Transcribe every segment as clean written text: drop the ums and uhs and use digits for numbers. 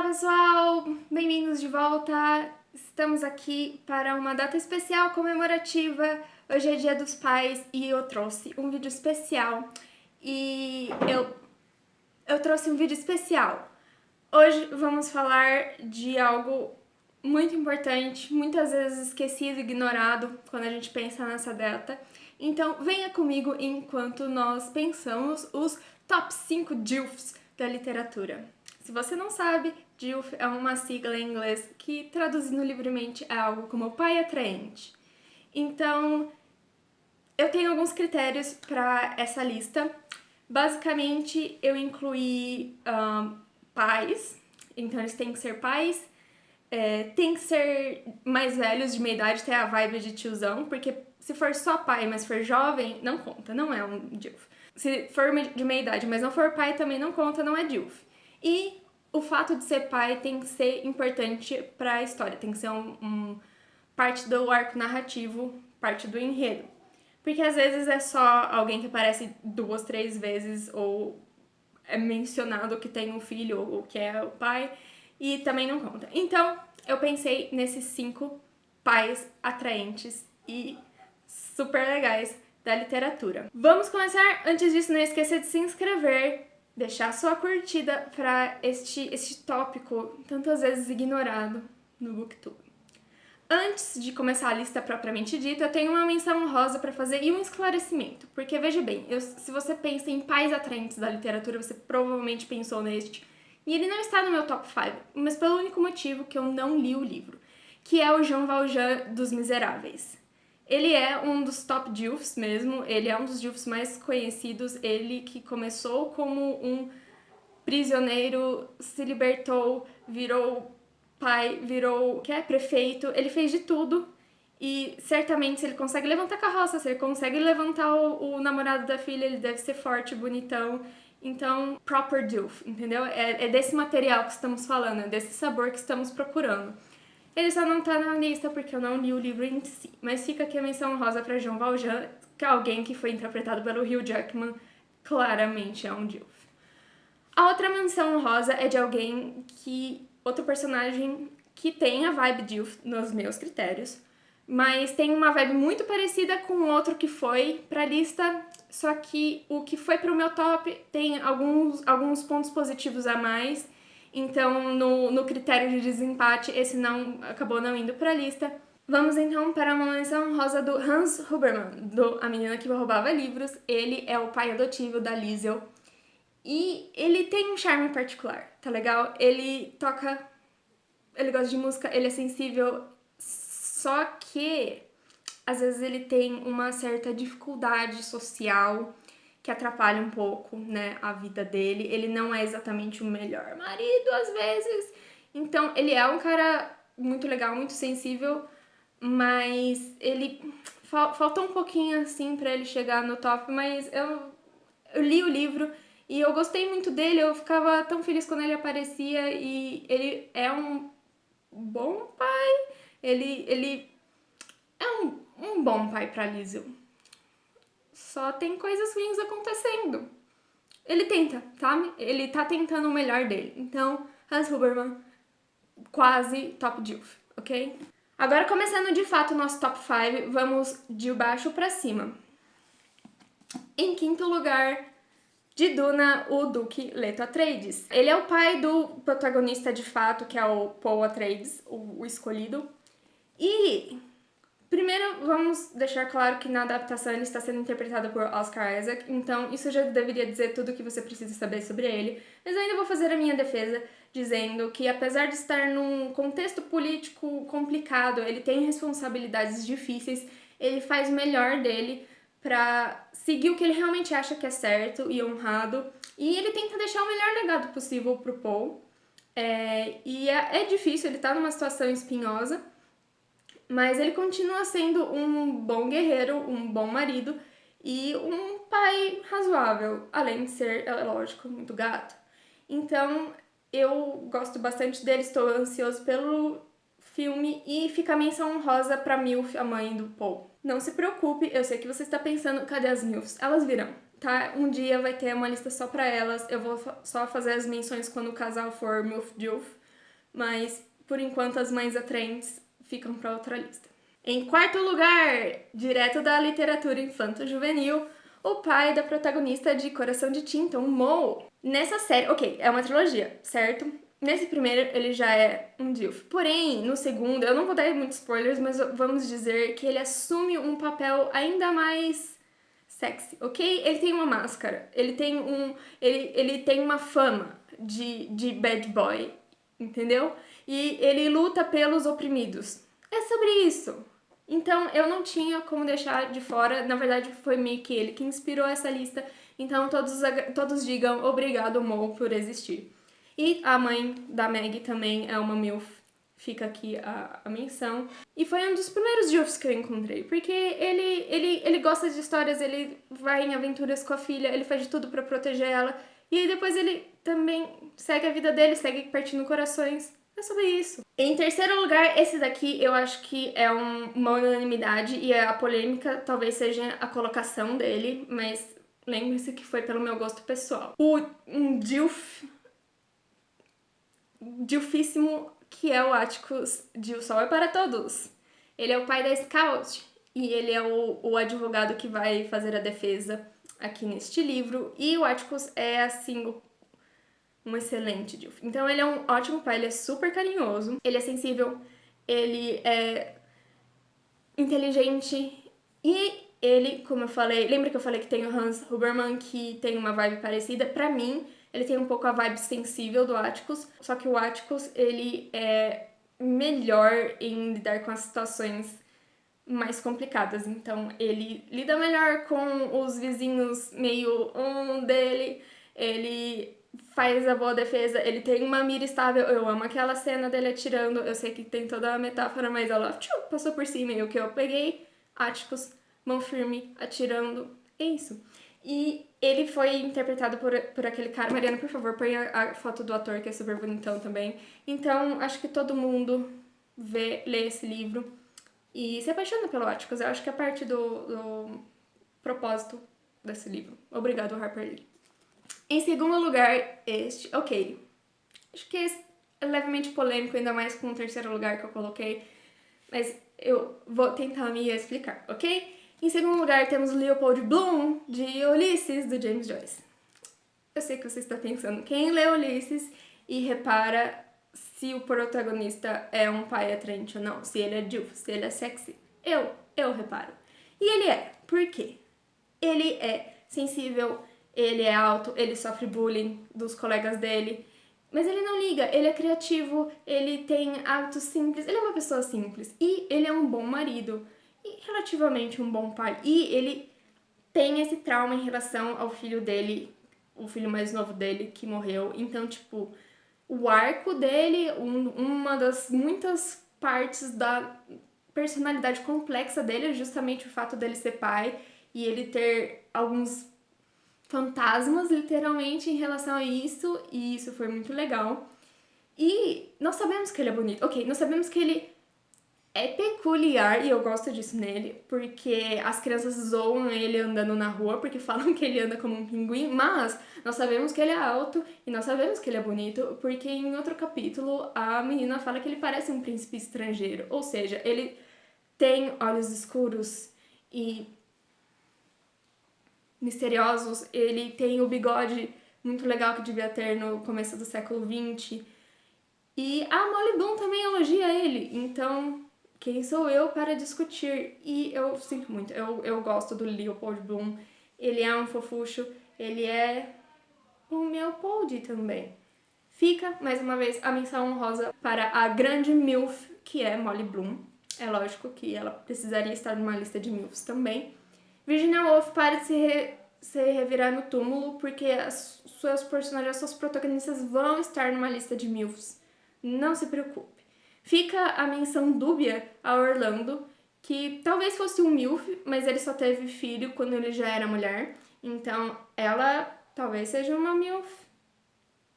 pessoal! Bem-vindos de volta! Estamos aqui para uma data especial comemorativa. Hoje é Dia dos Pais e eu trouxe um vídeo especial. Eu trouxe um vídeo especial. Hoje vamos falar de algo muito importante, muitas vezes esquecido, ignorado quando a gente pensa nessa data. Então venha comigo enquanto nós pensamos os top 5 DILFs da literatura. Se você não sabe, DILF é uma sigla em inglês que, traduzindo livremente, é algo como pai atraente. Então, eu tenho alguns critérios para essa lista. Basicamente, eu incluí pais, então eles têm que ser pais, tem que ser mais velhos de meia idade, ter a vibe de tiozão, porque se for só pai, mas for jovem, não conta, não é um DILF. Se for de meia idade, mas não for pai, também não conta, não é DILF. E o fato de ser pai tem que ser importante para a história, tem que ser parte do arco narrativo, parte do enredo. Porque às vezes é só alguém que aparece 2, 3 vezes, ou é mencionado que tem um filho, ou que é o pai, e também não conta. Então, eu pensei nesses 5 pais atraentes e super legais da literatura. Vamos começar. Antes disso, não esqueça de se inscrever, deixar sua curtida para este tópico tantas vezes ignorado no Booktube. Antes de começar a lista propriamente dita, eu tenho uma menção honrosa para fazer e um esclarecimento. Porque, veja bem, se você pensa em pais atraentes da literatura, você provavelmente pensou neste. E ele não está no meu top 5, mas pelo único motivo que eu não li o livro, que é o Jean Valjean dos Miseráveis. Ele é um dos top DILFs mesmo, ele é um dos DILFs mais conhecidos, ele que começou como um prisioneiro, se libertou, virou pai, virou prefeito, ele fez de tudo e certamente se ele consegue levantar carroça, se ele consegue levantar o namorado da filha, ele deve ser forte, bonitão. Então, proper DILF, entendeu? É desse material que estamos falando, é desse sabor que estamos procurando. Ele só não tá na lista porque eu não li o livro em si. Mas fica aqui a menção honrosa pra Jean Valjean, que é alguém que foi interpretado pelo Hugh Jackman. Claramente é um DILF. A outra menção honrosa é de alguém outro personagem que tem a vibe DILF nos meus critérios, mas tem uma vibe muito parecida com o outro que foi pra lista, só que o que foi pro meu top tem alguns pontos positivos a mais. Então, no critério de desempate, esse acabou não indo pra lista. Vamos então para uma menção honrosa do Hans Huberman, A Menina que Roubava Livros. Ele é o pai adotivo da Liesel. E ele tem um charme particular, tá legal? Ele gosta de música, ele é sensível, só que às vezes ele tem uma certa dificuldade social que atrapalha um pouco, né, a vida dele. Ele não é exatamente o melhor marido, às vezes. Então, ele é um cara muito legal, muito sensível, mas ele... Faltou um pouquinho, assim, pra ele chegar no top, mas eu li o livro e eu gostei muito dele. Eu ficava tão feliz quando ele aparecia e ele é um bom pai. Ele é um bom pai pra Liesel. Só tem coisas ruins acontecendo. Ele tenta, sabe? Ele tá tentando o melhor dele. Então, Hans Huberman, quase top DILF, ok? Agora, começando de fato o nosso top 5, vamos de baixo pra cima. Em quinto lugar, de Duna, o Duque Leto Atreides. Ele é o pai do protagonista de fato, que é o Paul Atreides, o escolhido. E... primeiro, vamos deixar claro que na adaptação ele está sendo interpretado por Oscar Isaac, então isso já deveria dizer tudo o que você precisa saber sobre ele, mas eu ainda vou fazer a minha defesa dizendo que, apesar de estar num contexto político complicado, ele tem responsabilidades difíceis, ele faz o melhor dele pra seguir o que ele realmente acha que é certo e honrado, e ele tenta deixar o melhor legado possível pro Paul. É difícil, ele tá numa situação espinhosa, mas ele continua sendo um bom guerreiro, um bom marido e um pai razoável, além de ser, é lógico, muito gato. Então, eu gosto bastante dele, estou ansioso pelo filme e fica a menção honrosa pra Milf, a mãe do Paul. Não se preocupe, eu sei que você está pensando, cadê as Milfs? Elas virão, tá? Um dia vai ter uma lista só pra elas, eu vou só fazer as menções quando o casal for Milf-Dilf, mas por enquanto as mães atraentes ficam para outra lista. Em quarto lugar, direto da literatura infanto-juvenil, o pai da protagonista de Coração de Tinta, o Mo. Nessa série, ok, é uma trilogia, certo? Nesse primeiro, ele já é um DILF. Porém, no segundo, eu não vou dar muitos spoilers, mas vamos dizer que ele assume um papel ainda mais sexy, ok? Ele tem uma máscara, ele tem uma fama de bad boy, entendeu? E ele luta pelos oprimidos. É sobre isso. Então, eu não tinha como deixar de fora, na verdade foi meio que ele que inspirou essa lista, então todos digam obrigado, Mo, por existir. E a mãe da Meg também é uma MILF, fica aqui a menção. E foi um dos primeiros DILFs que eu encontrei, porque ele gosta de histórias, ele vai em aventuras com a filha, ele faz de tudo pra proteger ela, e aí depois ele também segue a vida dele, segue partindo corações. É sobre isso. Em terceiro lugar, esse daqui eu acho que é uma unanimidade e a polêmica talvez seja a colocação dele, mas lembre-se que foi pelo meu gosto pessoal. Um Dilfíssimo que é o Atticus de O Sol é para Todos. Ele é o pai da Scout e ele é o advogado que vai fazer a defesa aqui neste livro. E o Atticus é, assim, um excelente DILF. Então ele é um ótimo pai, ele é super carinhoso, ele é sensível, ele é inteligente e ele, como eu falei, lembra que eu falei que tem o Hans Huberman que tem uma vibe parecida? Pra mim, ele tem um pouco a vibe sensível do Atticus, só que o Atticus, ele é melhor em lidar com as situações mais complicadas, então ele lida melhor com os vizinhos meio dele, ele faz a boa defesa, ele tem uma mira estável, eu amo aquela cena dele atirando, eu sei que tem toda a metáfora, mas ela passou por cima e o que eu peguei, Atticus, mão firme, atirando, é isso. E ele foi interpretado por aquele cara, Mariana, por favor, põe a foto do ator, que é super bonitão também. Então, acho que todo mundo lê esse livro e se apaixona pelo Atticus, eu acho que é parte do propósito desse livro. Obrigado, Harper Lee. Em segundo lugar, ok, acho que esse é levemente polêmico, ainda mais com o terceiro lugar que eu coloquei, mas eu vou tentar me explicar, ok? Em segundo lugar, temos Leopold Bloom, de Ulisses, do James Joyce. Eu sei que você está pensando, quem lê Ulisses e repara se o protagonista é um pai atraente ou não, se ele é DILF, se ele é sexy. Eu reparo. E ele é. Por quê? Ele é sensível, ele é alto, ele sofre bullying dos colegas dele, mas ele não liga, ele é criativo, ele tem hábitos simples, ele é uma pessoa simples e ele é um bom marido e relativamente um bom pai. E ele tem esse trauma em relação ao filho dele, o filho mais novo dele que morreu. Então, tipo, o arco dele, uma das muitas partes da personalidade complexa dele é justamente o fato dele ser pai e ele ter alguns fantasmas, literalmente, em relação a isso, e isso foi muito legal. E nós sabemos que ele é bonito, ok, nós sabemos que ele é peculiar, e eu gosto disso nele, porque as crianças zoam ele andando na rua, porque falam que ele anda como um pinguim, mas nós sabemos que ele é alto, e nós sabemos que ele é bonito, porque em outro capítulo a menina fala que ele parece um príncipe estrangeiro, ou seja, ele tem olhos escuros e misteriosos, ele tem o bigode muito legal que devia ter no começo do século XX. E a Molly Bloom também elogia ele, então quem sou eu para discutir? E eu sinto muito, eu gosto do Leopold Bloom, ele é um fofucho, ele é o meu Pold também. Fica, mais uma vez, a menção honrosa para a grande MILF, que é Molly Bloom. É lógico que ela precisaria estar numa lista de MILFs também. Virginia Woolf para de se revirar no túmulo, porque as suas personagens, as suas protagonistas vão estar numa lista de MILFs. Não se preocupe. Fica a menção dúbia a Orlando, que talvez fosse um MILF, mas ele só teve filho quando ele já era mulher. Então, ela talvez seja uma MILF.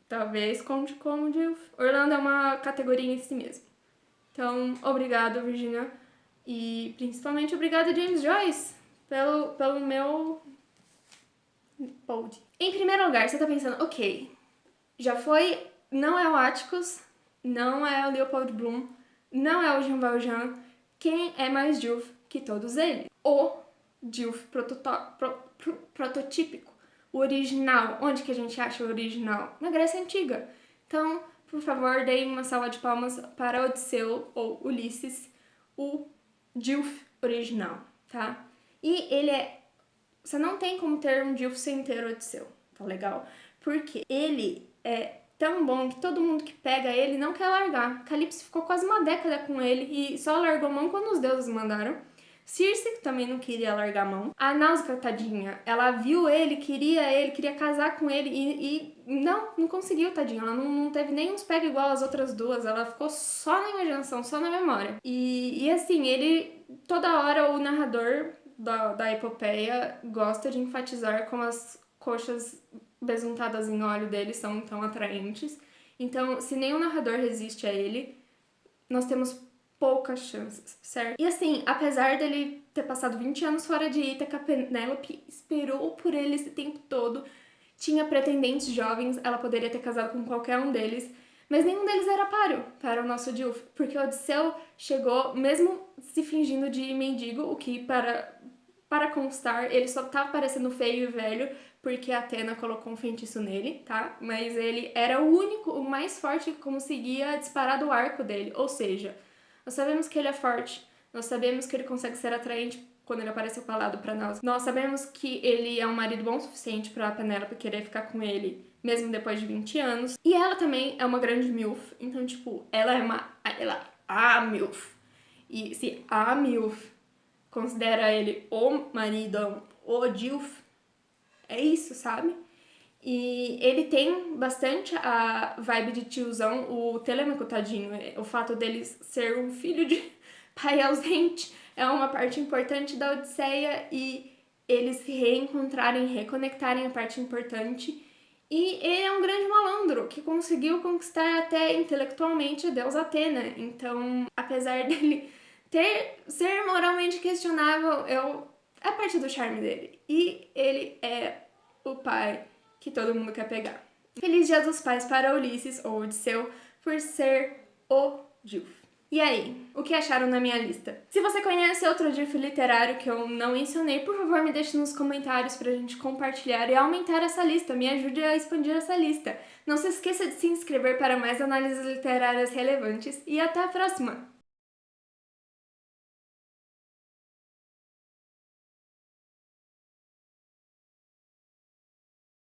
Talvez conte como DILF. Orlando é uma categoria em si mesmo. Então, obrigado, Virginia. E principalmente obrigado, James Joyce, pelo meu Pold. Em primeiro lugar, você tá pensando, ok, já foi, não é o Atticus, não é o Leopold Bloom, não é o Jean Valjean. Quem é mais Dilf que todos eles? O Dilf prototípico, o original. Onde que a gente acha o original? Na Grécia Antiga. Então, por favor, deem uma salva de palmas para Odisseu, ou Ulisses, o Dilf original, tá? E ele é... Você não tem como ter um Dilf sem ter Odisseu, tá legal? Porque ele é tão bom que todo mundo que pega ele não quer largar. Calypso ficou quase uma década com ele e só largou a mão quando os deuses mandaram. Circe também não queria largar a mão. A Náusea, tadinha, ela viu ele, queria casar com ele e não conseguiu, tadinha. Ela não teve nem uns pega igual as outras duas, ela ficou só na imaginação, só na memória. E assim, ele, toda hora o narrador da epopeia gosta de enfatizar como as coxas besuntadas em óleo dele são tão atraentes. Então, se nenhum narrador resiste a ele, nós temos poucas chances, certo? E assim, apesar dele ter passado 20 anos fora de Ítaca, Penélope esperou por ele esse tempo todo, tinha pretendentes jovens, ela poderia ter casado com qualquer um deles, mas nenhum deles era páreo para o nosso Dilf, porque Odisseu chegou, mesmo se fingindo de mendigo, o que para constar, ele só tava parecendo feio e velho porque a Atena colocou um feitiço nele, tá? Mas ele era o único, o mais forte que conseguia disparar do arco dele, ou seja, nós sabemos que ele é forte, nós sabemos que ele consegue ser atraente quando ele apareceu falado pra nós. Nós sabemos que ele é um marido bom o suficiente pra Penélope querer ficar com ele, mesmo depois de 20 anos. E ela também é uma grande MILF, então, tipo, ela é a MILF. E se a MILF considera ele o maridão, o Dilf, é isso, sabe? E ele tem bastante a vibe de tiozão, o Telêmaco, tadinho. O fato dele ser um filho de pai ausente é uma parte importante da Odisseia e eles se reencontrarem, reconectarem a parte importante. E ele é um grande malandro que conseguiu conquistar até intelectualmente a deusa Atena. Então, apesar dele ser moralmente questionável, é parte do charme dele. E ele é o pai que todo mundo quer pegar. Feliz Dia dos Pais para Ulisses, ou Odisseu, por ser o Dilf. E aí, o que acharam na minha lista? Se você conhece outro Dilf literário que eu não mencionei, por favor me deixe nos comentários pra gente compartilhar e aumentar essa lista, me ajude a expandir essa lista. Não se esqueça de se inscrever para mais análises literárias relevantes e até a próxima!